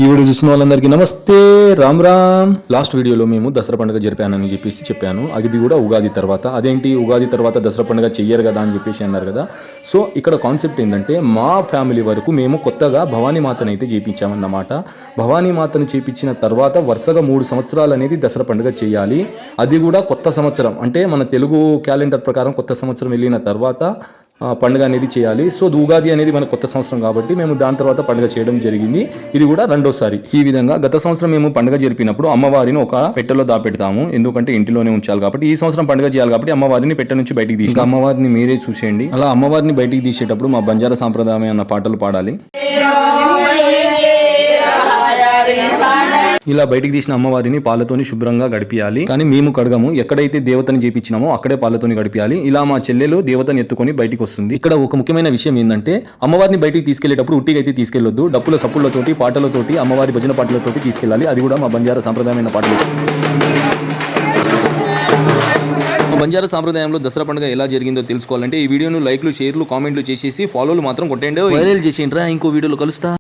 ఈ వీడియో చూసిన వాళ్ళందరికీ నమస్తే, రామ్ రామ్. లాస్ట్ వీడియోలో మేము దసరా పండుగ జరిపానని చెప్పాను. అది కూడా ఉగాది తర్వాత. అదేంటి ఉగాది తర్వాత దసరా పండుగ చెయ్యరు కదా అని చెప్పేసి అన్నారు కదా. సో ఇక్కడ కాన్సెప్ట్ ఏంటంటే, మా ఫ్యామిలీ వరకు మేము కొత్తగా భవానీ మాతను అయితే చేయించామన్నమాట. భవానీ మాతను చేయించిన తర్వాత వరుసగా 3 సంవత్సరాలు అనేది దసరా పండుగ చేయాలి. అది కూడా కొత్త సంవత్సరం అంటే మన తెలుగు క్యాలెండర్ ప్రకారం కొత్త సంవత్సరం వెళ్ళిన తర్వాత పండుగ అనేది చేయాలి. సో ఉగాది అనేది మన కొత్త సంవత్సరం కాబట్టి మేము దాని తర్వాత పండుగ చేయడం జరిగింది. ఇది కూడా రెండోసారి. ఈ విధంగా గత సంవత్సరం మేము పండుగ జరిపినప్పుడు అమ్మవారిని ఒక పెట్టెలో దాపెడతాము, ఎందుకంటే ఇంటిలోనే ఉంచాలి కాబట్టి. ఈ సంవత్సరం పండుగ చేయాలి కాబట్టి అమ్మవారిని పెట్టె నుంచి బయటికి తీసి, అమ్మవారిని మీరే చూసేయండి. అలా అమ్మవారిని బయటికి తీసేటప్పుడు మా బంజారా సాంప్రదాయం అన్న పాటలు పాడాలి. ఇలా బయటికి తీసిన అమ్మవారిని పాలతోని శుభ్రంగా గడిపియాలి. కానీ మేము కడగము, ఎక్కడైతే దేవతని చేపించినామో అక్కడే పాలతోని గడిపియాలి. ఇలా మా చెల్లెలు దేవతని ఎత్తుకొని బయటికి వస్తుంది. ఇక్కడ ఒక ముఖ్యమైన విషయం ఏంటంటే, అమ్మవారిని బయటికి తీసుకెళ్లేటప్పుడు ఉట్టిగా అయితే తీసుకెళ్లొద్దు. డప్పుల సప్పులతోటి పాటలతోటి అమ్మవారి భజన పాటలతోటి తీసుకెళ్ళాలి. అది కూడా మా బంజారా సాంప్రదాయమైన పాటలు. బంజారా సాంప్రదాయంలో దసరా పండుగ ఎలా జరిగిందో తెలుసుకోవాలంటే ఈ వీడియోను లైక్లు, షేర్లు, కామెంట్లు చేసేసి ఫాలోలు మాత్రం కొట్టండి. వైరల్ చేసేయండి. ఇంకో వీడియోలో కలుస్తా.